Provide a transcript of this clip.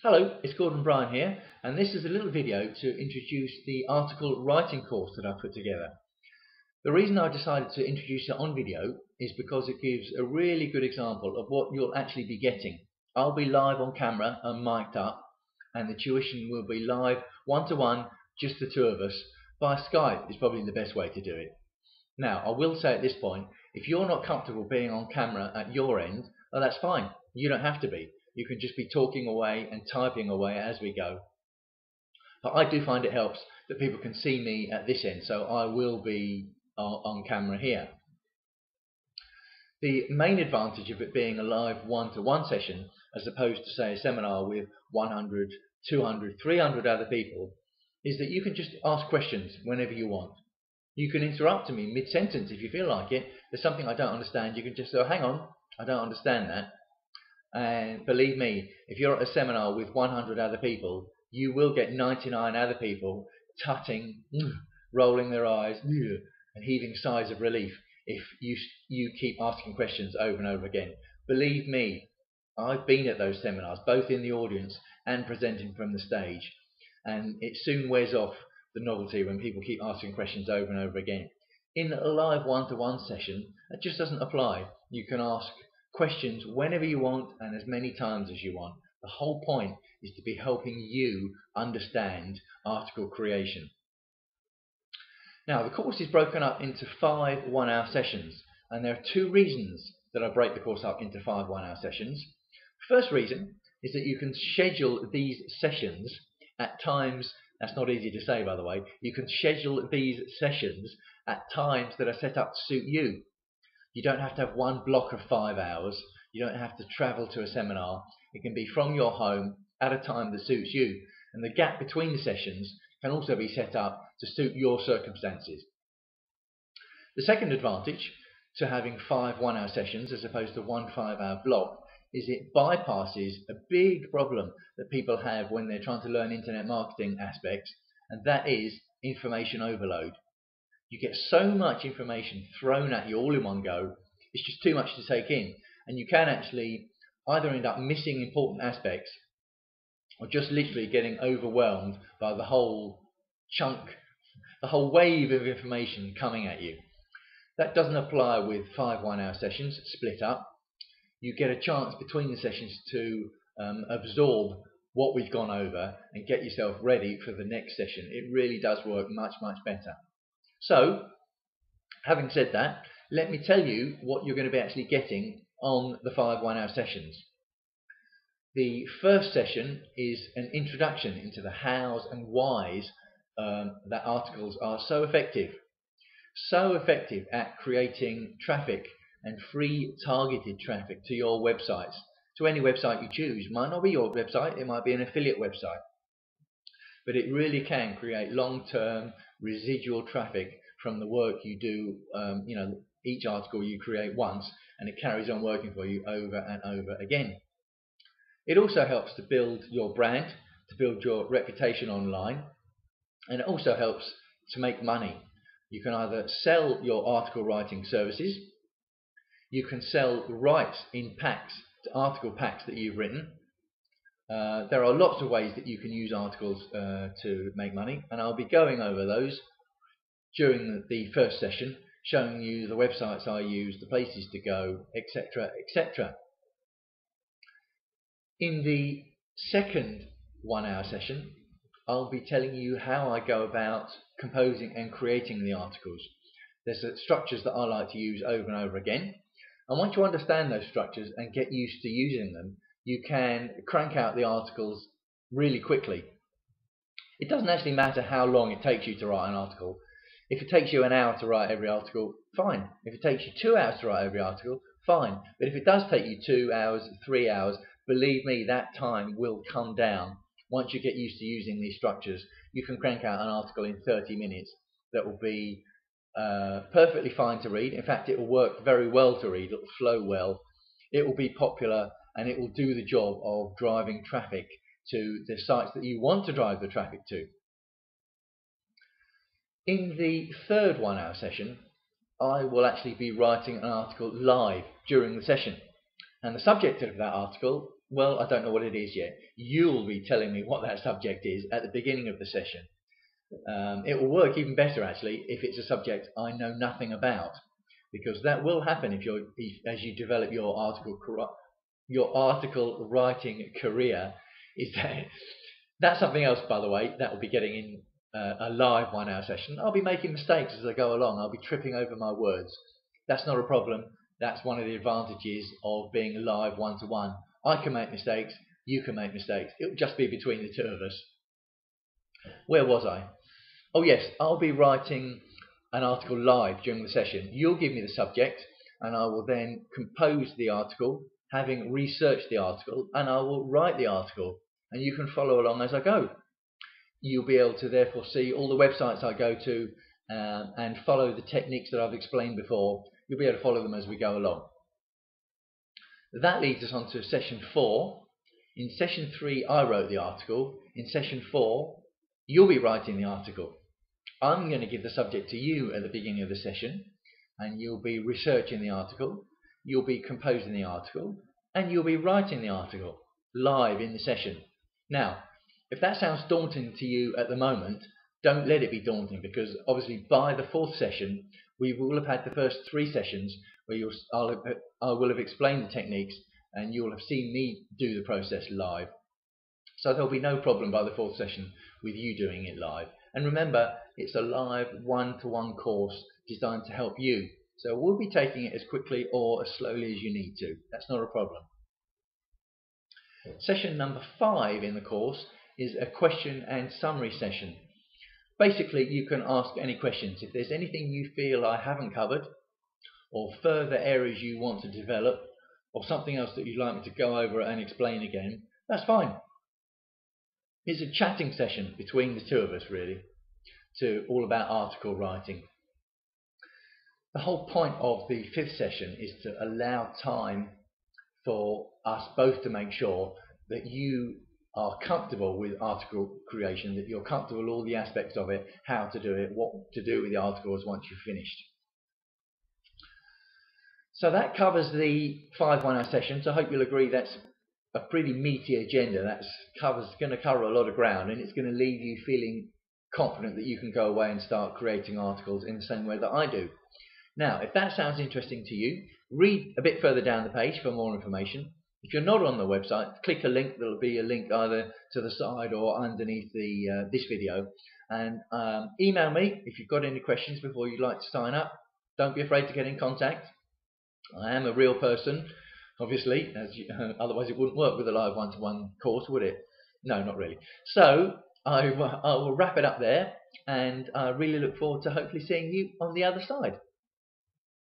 Hello, it's Gordon Bryan here, and this is a little video to introduce the article writing course that I put together. The reason I decided to introduce it on video is because it gives a really good example of what you'll actually be getting. I'll be live on camera and mic'd up, and the tuition will be live one-to-one, just the two of us. By Skype is probably the best way to do it. Now, I will say at this point, if you're not comfortable being on camera at your end, well, that's fine. You don't have to be. You can just be talking away and typing away as we go. But I do find it helps that people can see me at this end, so I will be on camera here. The main advantage of it being a live one-to-one session, as opposed to, say, a seminar with 100, 200, 300 other people, is that you can just ask questions whenever you want. You can interrupt me mid-sentence if you feel like it. There's something I don't understand, you can just say, oh, hang on, I don't understand that. And believe me, if you're at a seminar with 100 other people, you will get 99 other people tutting, rolling their eyes, and heaving sighs of relief if you keep asking questions over and over again. Believe me, I've been at those seminars, both in the audience and presenting from the stage, and it soon wears off the novelty when people keep asking questions over and over again. In a live one-to-one session, that just doesn't apply. You can ask questions whenever you want and as many times as you want. The whole point is to be helping you understand article creation. Now, the course is broken up into 5 one-hour sessions, and there are 2 reasons that I break the course up into 5 one-hour sessions. First reason is that you can schedule these sessions at times, that's not easy to say by the way, you can schedule these sessions at times that are set up to suit you. You don't have to have one block of 5 hours. You don't have to travel to a seminar. It can be from your home at a time that suits you. And the gap between the sessions can also be set up to suit your circumstances. The second advantage to having 5 one-hour sessions as opposed to 1 5-hour block is it bypasses a big problem that people have when they're trying to learn internet marketing aspects, and that is information overload. You get so much information thrown at you all in one go, it's just too much to take in. And you can actually either end up missing important aspects or just literally getting overwhelmed by the whole the whole wave of information coming at you. That doesn't apply with 5 one-hour sessions split up. You get a chance between the sessions to absorb what we've gone over and get yourself ready for the next session. It really does work much, much better. So, having said that, let me tell you what you're going to be actually getting on the 5 one-hour sessions. The first session is an introduction into the hows and whys that articles are so effective at creating traffic and free targeted traffic to your websites, to any website you choose. It might not be your website, it might be an affiliate website. But it really can create long-term residual traffic from the work you do. Each article you create once, and it carries on working for you over and over again. It also helps to build your brand, to build your reputation online, and it also helps to make money. You can either sell your article writing services, you can sell rights in packs, to article packs that you've written. There are lots of ways that you can use articles to make money, and I'll be going over those during the first session, showing you the websites I use, the places to go, etc., etc. In the second one-hour session, I'll be telling you how I go about composing and creating the articles. There's structures that I like to use over and over again, and once you understand those structures and get used to using them, you can crank out the articles really quickly. It doesn't actually matter how long it takes you to write an article. If it takes you an hour to write every article, fine. If it takes you 2 hours to write every article, fine. But if it does take you 2 hours, 3 hours, believe me, that time will come down. Once you get used to using these structures, you can crank out an article in 30 minutes that will be perfectly fine to read. In fact, it will work very well to read. It will flow well. It will be popular, and it will do the job of driving traffic to the sites that you want to drive the traffic to. In the third one-hour session, I will actually be writing an article live during the session. And the subject of that article, well, I don't know what it is yet. You'll be telling me what that subject is at the beginning of the session. It will work even better actually if it's a subject I know nothing about, because that will happen as you develop your article writing career. That's something else, by the way, that will be getting in a live 1 hour session. I'll be making mistakes as I go along. I'll be tripping over my words. That's not a problem. That's one of the advantages of being live one-to-one. I can make mistakes, you can make mistakes. It'll just be between the two of us. Where was I? Oh yes, I'll be writing an article live during the session. You'll give me the subject and I will then compose the article, having researched the article, and I will write the article, and you can follow along as I go. You'll be able to therefore see all the websites I go to and follow the techniques that I've explained before. You'll be able to follow them as we go along. That leads us on to session 4. In session 3 I wrote the article. In session 4 you'll be writing the article. I'm going to give the subject to you at the beginning of the session, and you'll be researching the article, you'll be composing the article, and you'll be writing the article live in the session. Now, if that sounds daunting to you at the moment, don't let it be daunting, because obviously by the 4th session we will have had the first 3 sessions where I will have explained the techniques and you'll have seen me do the process live. So there'll be no problem by the 4th session with you doing it live. And remember, it's a live one-to-one course designed to help you. So we'll be taking it as quickly or as slowly as you need to. That's not a problem. Session number 5 in the course is a question and summary session. Basically, you can ask any questions. If there's anything you feel I haven't covered, or further areas you want to develop, or something else that you'd like me to go over and explain again, that's fine. It's a chatting session between the two of us, really, all about article writing. The whole point of the 5th session is to allow time for us both to make sure that you are comfortable with article creation, that you're comfortable with all the aspects of it, how to do it, what to do with the articles once you've finished. So that covers the 5 1-hour sessions. I hope you'll agree that's a pretty meaty agenda. That's going to cover a lot of ground, and it's going to leave you feeling confident that you can go away and start creating articles in the same way that I do. Now, if that sounds interesting to you, read a bit further down the page for more information. If you're not on the website, click a link. There'll be a link either to the side or underneath this video, and email me if you've got any questions before you'd like to sign up. Don't be afraid to get in contact. I am a real person, obviously, otherwise it wouldn't work with a live one-to-one course, would it? No, not really. So I will wrap it up there, and I really look forward to hopefully seeing you on the other side.